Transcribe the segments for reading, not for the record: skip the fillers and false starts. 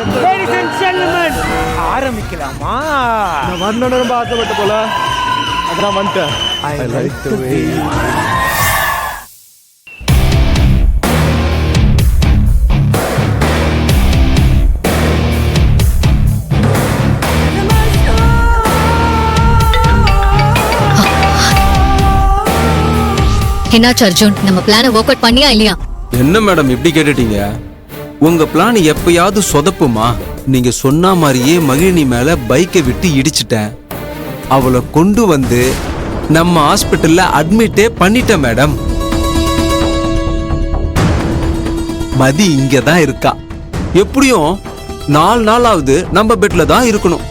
Ladies and gentlemen, ஆரம்பிக்கலாமா? நான் வரணும்னு ரொம்ப ஆசைப்பட்ட போல அதான் வந்துட்டேன். I like the way. என்னாச்சு அர்ஜுன், நம்ம பிளானை ஒர்க் அவுட் பண்ணியா இல்லையா? என்ன மேடம் இப்படி கேட்டுட்டீங்க? உங்க பிளான் எப்பயாவது சொதப்புமா? நீங்க சொன்ன மாதிரியே மகிழினி மேல பைக்கை விட்டு இடிச்சிட்டேன். அவளை கொண்டு வந்து நம்ம ஹாஸ்பிட்டல்ல அட்மிட்டே பண்ணிட்டேன் மேடம். மதி இங்க தான் இருக்கா. எப்படியும் 4 நாளாவது நம்ம பெட்ல தான் இருக்கணும்.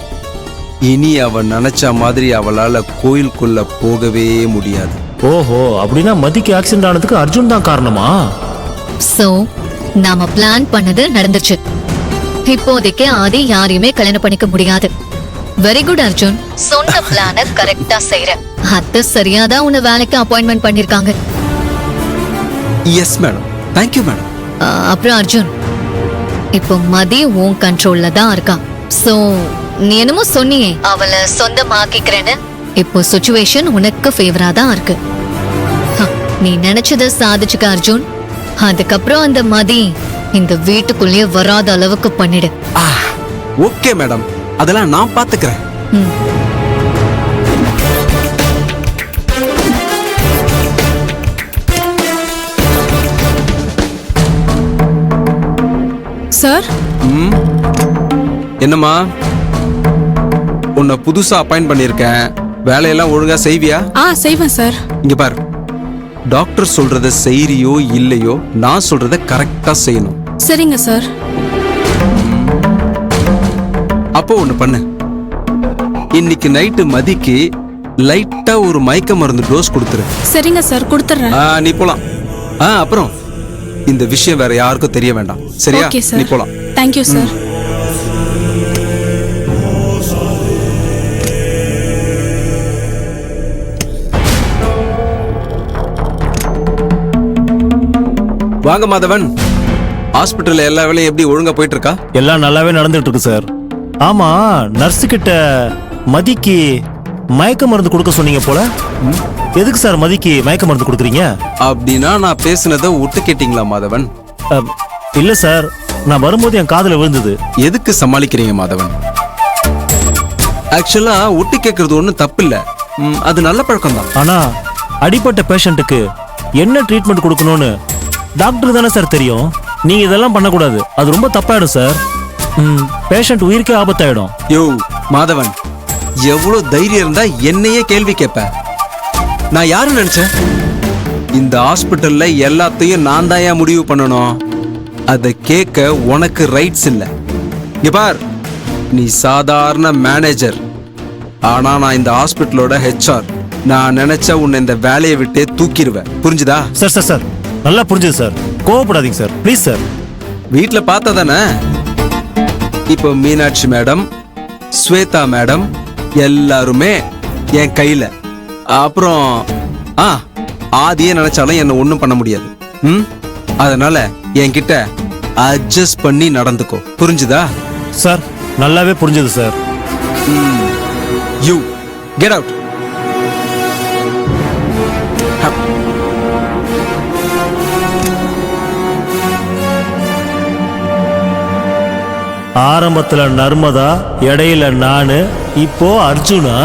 இனி அவ நினைச்ச மாதிரி அவளால கோயிலுக்குள்ள போகவே முடியாது. ஓஹோ, அப்படின்னா மதிக்கு ஆக்சிடென்ட் ஆனதுக்கு அர்ஜுன் தான் காரணமா? சோ நாம பிளான் பண்ணது நடந்துச்சு. இப்போதைக்கு ஆதி யாரையுமே கல்யாணம் பண்ணிக்க முடியாது. வெரி குட் அர்ஜுன், சொன்ன பிளான கரெக்டா செய்யற. அத்தை சரியாதான் உன்னை வேலைக்கு அப்பாயின்மெண்ட் பண்ணிருக்காங்க. Yes madam, thank you madam. அப்புறம் அர்ஜுன், இப்போ மதி உன் கண்ட்ரோல்ல தான் இருக்கா. சோ நீ என்னமோ சொன்னியே அவளை சொந்தமாக்கிக்கிறேன்னு. இப்போ சிச்சுவேஷன் உனக்கு ஃபேவரா தான் இருக்கு. நீ நினைச்சத சாதிச்சுக்க அர்ஜுன். அதுக்கப்புறம் அந்த மதி இந்த வீட்டுக்குள்ளேயே வராத அளவுக்கு பண்ணிடு. ஓகே மேடம், அதெல்லாம் நான் பாத்துக்கிறேன். சார். என்னம்மா, உன்னை புதுசா அப்பாயிண்ட் பண்ணிருக்கேன். வேலையெல்லாம் ஒழுங்கா செய்வியா? செய்வேன் சார். இங்க பாரு, டாக்டர் சொல்றத செய்யறியோ இல்லையோ நான் சொல்றத கரெக்டா செய்யணும். சரிங்க சார். அப்போ ஒண்ணு பண்ணு, இன்னைக்கு நைட்டு மதிக்கு லைட்டா ஒரு மயக்க மருந்து டோஸ் கொடுத்துரு. சரிங்க சார், கொடுத்துறேன். நீ போலாம். அப்புறம் இந்த விஷயம் வேற யாருக்கும் தெரிய வேண்டாம், சரியா? நீ போலாம். Thank you sir. வாங்க மாதவன், ஹாஸ்பிட்டல்ல எல்லா வேலையும் எப்படி ஒழுங்கா போயிட்டு இருக்கா? எல்லாம் நல்லாவே நடந்துட்டு இருக்கு சார். ஆமா, நர்ஸு கிட்ட மதிக்கு மயக்க மருந்து கொடுக்க சொன்னீங்க போல. எதுக்கு சார் மதிக்கு மயக்க மருந்து கொடுக்குறீங்க? அப்படின்னா நான் பேசுனதை ஒட்டு கேட்டீங்களா மாதவன்? இல்ல சார், நான் வரும்போது என் காதுல விழுந்தது. எதுக்கு சமாளிக்கிறீங்க மாதவன்? ஆக்சுவலா ஒட்டு கேட்கறது ஒன்றும் தப்பு இல்ல, அது நல்ல பழக்கம் தான். ஆனா அடிப்பட்ட பேஷண்ட்டுக்கு என்ன ட்ரீட்மெண்ட் கொடுக்கணும்னு டாக்டர் தானே சார் தெரியும். நீங்க இதெல்லாம் பண்ணக்கூடாது, அது ரொம்ப தப்பாயிடும் சார். பேஷண்ட் உயிருக்கே ஆபத்தாயிடும். யோ மாதவன், எவ்வளவு தைரியம் இருந்தா என்னையே கேள்வி கேட்ப? நான் யாரு நினைச்சேன்? இந்த ஹாஸ்பிட்டல்ல எல்லாத்தையும் நான் தான் ஏன் முடிவு பண்ணணும்? அதை கேட்க உனக்கு ரைட்ஸ் இல்ல. இங்க பார், நீ சாதாரண மேனேஜர், ஆனா நான் இந்த ஹாஸ்பிட்டலோட HR. நான் நினைச்ச உன்னை இந்த வேலையை விட்டே தூக்கிடுவேன், புரிஞ்சுதா? சார் சார் சார், நல்லா புரிஞ்சுது சார். கோவப்படாதீங்க சார், ப்ளீஸ் சார். வீட்டுல பார்த்தா தானே. இப்போ மீனாட்சி மேடம், ஸ்வேதா மேடம் எல்லாருமே என் கையில. அப்புறம் ஆதியே நினைச்சாலும் என்ன ஒண்ணும் பண்ண முடியாது. அதனால என்கிட்ட அட்ஜஸ்ட் பண்ணி நடந்துக்கோ, புரிஞ்சுதா? சார் நல்லாவே புரிஞ்சுது சார். You get out. ஆரம்பத்துல நர்மதா, இடையில நானு, இப்போ அர்ஜுனா.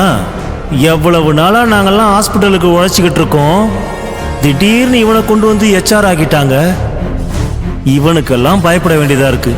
எவ்வளவு நாளா நாங்கெல்லாம் ஹாஸ்பிட்டலுக்கு உழைச்சிக்கிட்டு இருக்கோம். திடீர்னு இவனை கொண்டு வந்து HR ஆக்கிட்டாங்க. இவனுக்கெல்லாம் பயப்பட வேண்டியதா இருக்கு.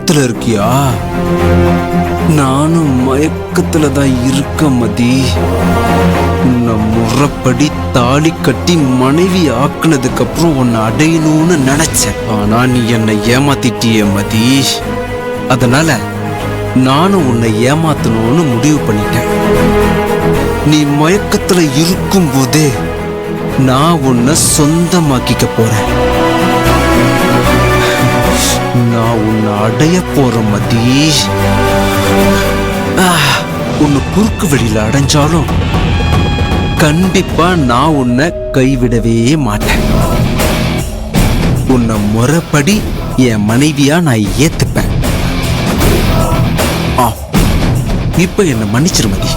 மயக்கத்துல இருக்கியா? நானும் மயக்கத்துல தான் இருக்க மதி. உன்னை முறைப்படி தாலி கட்டி மனைவி ஆக்குனதுக்கு அப்புறம் உன்னை அடையணும்னு நினைச்சேன். ஆனா நீ என்னை ஏமாத்திட்டிய மதி. அதனால நானும் உன்னை ஏமாத்தணும்னு முடிவு பண்ணிட்டேன். நீ மயக்கத்துல இருக்கும் போதே நான் உன்னை சொந்தமாக்கிக்க போறேன். நான் உன்னை அடைய போற மதி. உன்னை குறுக்கு வழியில அடைஞ்சாலும் கண்டிப்பா நான் உன்னை கைவிடவே மாட்டேன். உன்னை முறைப்படி என் மனைவியா நான் ஏத்துப்பேன். இப்ப என்ன மன்னிச்சிரு மதி.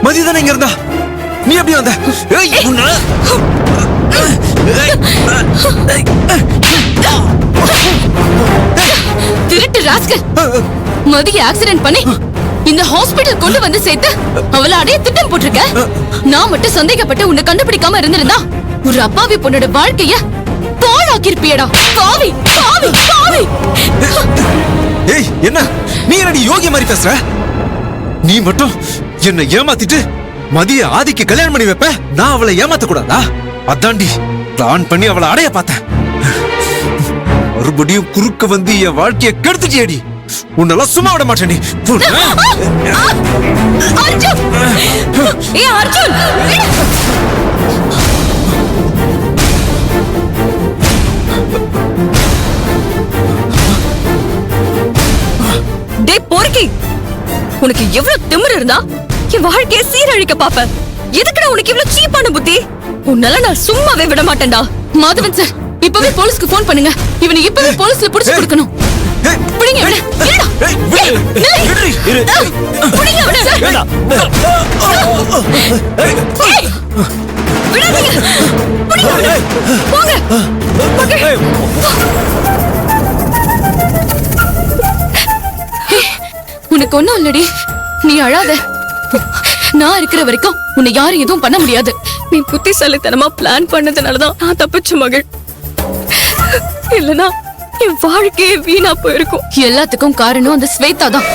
மதிதானே இங்க இருந்தா? நீ எப்படி வந்த? திருட்டு ராஸ்கல், மதிய ஆக்சிடென்ட் பண்ணி இந்த ஹாஸ்பிடல் கொண்டு வந்து சேர்த்து அவளை அடைய திட்டம் போட்டிருக்க. நான் மட்டும் சந்தேகப்பட்டு உன்னை கண்டுபிடிக்காம இருந்திருந்தா ஒரு அப்பாவி பொண்ணோட வாழ்க்கைய பாழாக்கிருப்பியடா. பாவி பாவி பாவி. ஏய், என்ன நீ என்னடி யோகி மாதிரி பேசுற? நீ மட்டும் என்னை ஏமாத்திட்டு மதிய ஆதிக்கு கல்யாணம் பண்ணி வைப்ப. நான் அவளை ஏமாத்த கூடாதா? அதாண்டி பிளான் பண்ணி அவளை அடைய பார்த்தேன். மறுபடியும் குறுக்க வந்து என் வாழ்க்கையை கெடுத்துட்டியடி. உன்னெல்லாம் சும்மா விட மாட்டேன். அர்ஜுன், டே பொறுக்கி, உனக்கு எவ்வளவு திமிரு இருந்தா என் வாழ்க்கைய சீரழிக்க பாப்ப? எதுக்குடா உனக்கு இவ்வளவு சீப்பான புத்தி? உன்னால நான் சும்மாவே விட மாட்டேன்டா. மாதவன் சார், இப்பவே போலீஸ்க்கு போன் பண்ணுங்க. இவனை இப்பவே போலீஸ்ல புடிச்சு கொடுக்கணும். புடிங்க இவனை. புடிங்க இவனை. விடாதீங்க. புடிங்க இவனை. போங்க. உனக்கு ஒண்ணும் இல்லடி, நீ அழாத. நான் இருக்கிற வரைக்கும் உன்னை யாரும் எதுவும் பண்ண முடியாது. நீ புத்திசாலித்தனமா பிளான் பண்ணதுனாலதான் நான் தப்பிச்ச மகள். இல்லனா என் வாழ்க்கையே வீணா போயிருக்கும். எல்லாத்துக்கும் காரணம் அந்த ஸ்வேதா தான்.